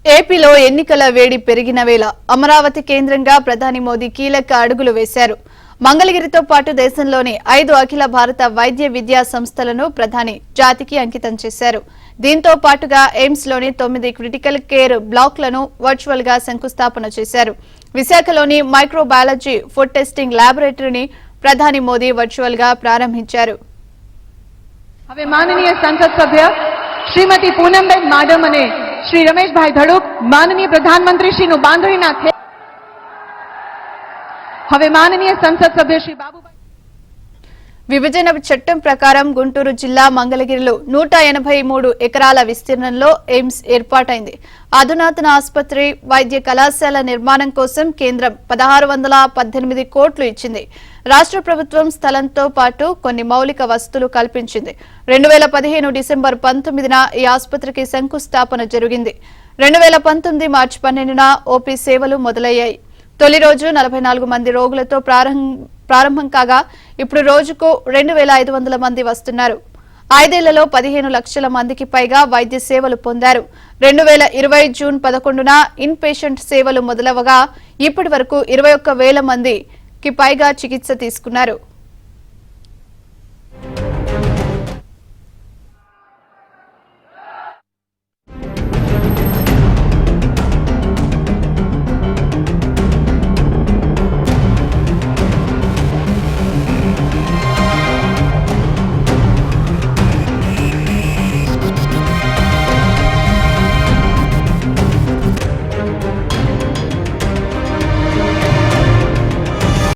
ఏపీలో ఎన్నికల వేడి పెరిగిన వేళ అమరావతి కేంద్రంగా ప్రధాని మోదీ కీలక అడుగులు వేశారు. మంగళగిరితో పాటు దేశంలోని 5 అఖిల భారత వైద్య విద్యా సంస్థలను ప్రధాని జాతికి అంకితం చేశారు. దీంతో పాటుగా ఎయిమ్స్ లోని 9 క్రిటికల్ కేర్ బ్లాక్లను వర్చువల్ గా శంకుస్థాపన చేశారు. విశాఖలోని మైక్రోబయాలజీ ఫుడ్ టెస్టింగ్ ల్యాబొరేటరీని ప్రధాని మోదీ వర్చువల్ గా ప్రారంభించారు. હવે માનનીય સંસદ સભ્ય શ્રીમતી પૂનમબેન માડમ અને શ્રી રમેશભાઈ ધડુક માનનીય પ્રધાનમંત્રીશ્રીનું બાંધણીના હવે માનનીય સંસદ સભ્ય શ્રી બાબુભાઈ విభజన చట్టం ప్రకారం గుంటూరు జిల్లా మంగళగిరిలో 183 ఎకరాల విస్తీర్ణంలో ఎయిమ్స్ ఏర్పాటైంది. అధునాతన ఆసుపత్రి, వైద్య కళాశాల నిర్మాణం కోసం కేంద్రం 1618 కోట్లు ఇచ్చింది. రాష్ట్ర ప్రభుత్వం స్థలంతో పాటు కొన్ని మౌలిక వసతులు కల్పించింది. 2015 డిసెంబర్ 19న ఈ ఆసుపత్రికి శంకుస్థాపన జరిగింది. 2019 మార్చి 12న ఓపీ సేవలు మొదలయ్యాయి. తొలి రోజు 44 మంది రోగులతో ప్రారంభం కాగా ఇప్పుడు రోజుకు 2500 మంది వస్తున్నారు. 5 ఏళ్లలో 15 లక్షల మందికి పైగా వైద్య సేవలు పొందారు. 2020 జూన్ 11న ఇన్ పేషెంట్ సేవలు మొదలవగా ఇప్పటి వరకు 21,000 మందికి పైగా చికిత్స తీసుకున్నారు.